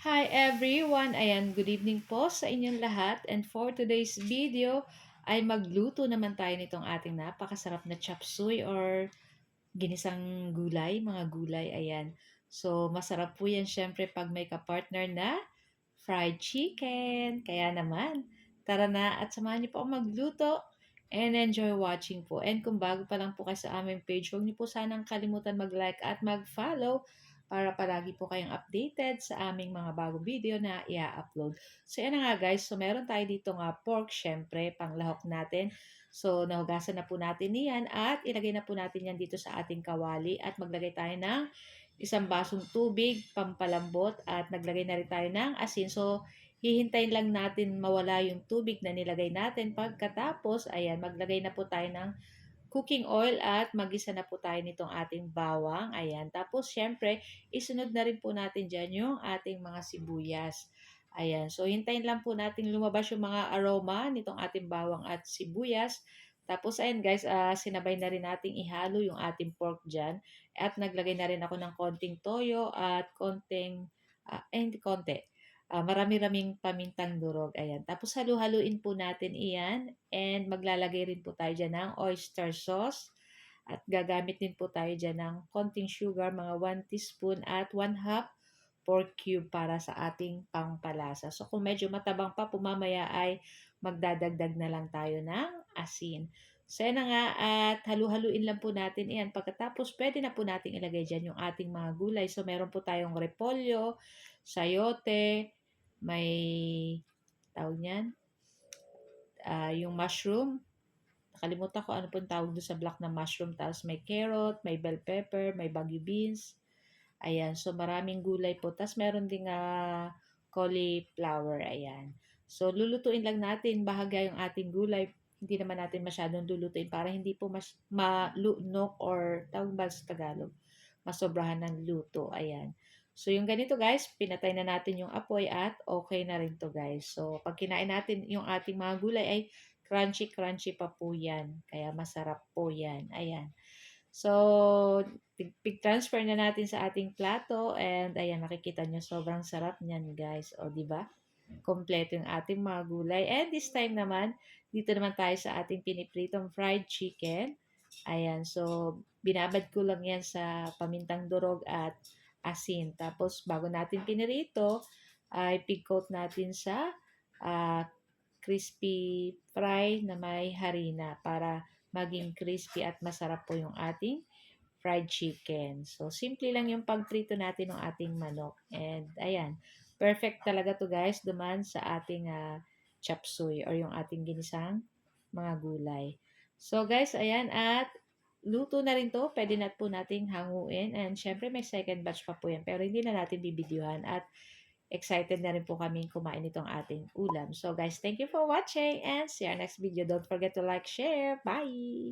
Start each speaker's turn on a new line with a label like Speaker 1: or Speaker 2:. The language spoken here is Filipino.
Speaker 1: Hi everyone! Ayan, good evening po sa inyong lahat. And for today's video ay magluto naman tayo nitong ating napakasarap na chop suey or ginisang gulay, mga gulay. Ayan. So, masarap po yan syempre pag may kapartner na fried chicken. Kaya naman, tara na at samahan niyo po ako magluto and enjoy watching po. And kung bago pa lang po kayo sa aming page, huwag niyo po sanang kalimutan mag-like at mag-follow para palagi po kayong updated sa aming mga bagong video na i-upload. So, yan na nga guys. So, meron tayo dito nga pork, syempre, panglahok natin. So, nahugasan na po natin yan at ilagay na po natin yan dito sa ating kawali at maglagay tayo ng isang basong tubig, pampalambot at naglagay na rin tayo ng asin. So, hihintayin lang natin mawala yung tubig na nilagay natin. Pagkatapos, ayan, maglagay na po tayo ng cooking oil at magisa na po tayo nitong ating bawang. Ayan. Tapos, syempre, isunod na rin po natin dyan yung ating mga sibuyas. Ayan. So, hintayin lang po natin lumabas yung mga aroma nitong ating bawang at sibuyas. Tapos, ayan guys, sinabay na rin nating ihalo yung ating pork dyan. At naglagay na rin ako ng konting toyo at konting, hindi konti. Marami-raming pamintang durog. Ayan. Tapos halu-haluin po natin iyan and maglalagay rin po tayo dyan ng oyster sauce. At gagamit din po tayo dyan ng konting sugar, mga 1 teaspoon at 1/2 pork cube para sa ating pangpalasa. So kung medyo matabang pa, pumamaya ay magdadagdag na lang tayo ng asin. So yan na nga at halu-haluin lang po natin iyan. Pagkatapos pwede na po natin ilagay dyan yung ating mga gulay. So meron po tayong repolyo, sayote, may tawag niyan, yung mushroom. Nakalimutan ko ano pong tawag doon sa black na mushroom. Tapos may carrot, may bell pepper, may bagu beans. Ayan, so maraming gulay po. Tapos meron ding cauliflower. Ayan. So lulutuin lang natin bahagya yung ating gulay. Hindi naman natin masyadong lulutuin para hindi po mas malunok or tawag ba sa Tagalog, masobrahan ng luto. Ayan. So yung ganito guys, pinatay na natin yung apoy at okay na rin to guys. So pag kinain natin yung ating mga gulay ay crunchy-crunchy pa po yan. Kaya masarap po yan. Ayan. So, transfer na natin sa ating plato and ayan, nakikita nyo sobrang sarap niyan guys. O, di ba? Kompleto yung ating mga gulay. And this time naman, dito naman tayo sa ating pinipritong fried chicken. Ayan, so binabad ko lang yan sa pamintang durog at asin. Tapos, bago natin pinirito, ay pig-coat natin sa uh, crispy fry na may harina para maging crispy at masarap po yung ating fried chicken. So, simple lang yung pagprito natin ng ating manok. And, ayan, perfect talaga to guys, duman sa ating chop suey or yung ating ginisang mga gulay. So, guys, ayan, at luto na rin to. Pwede na po nating hanguin. And, syempre, may second batch pa po yan. Pero, hindi na natin bibidyohan. At, excited na rin po kaming kumain itong ating ulam. So, guys, thank you for watching and see you next video. Don't forget to like, share. Bye!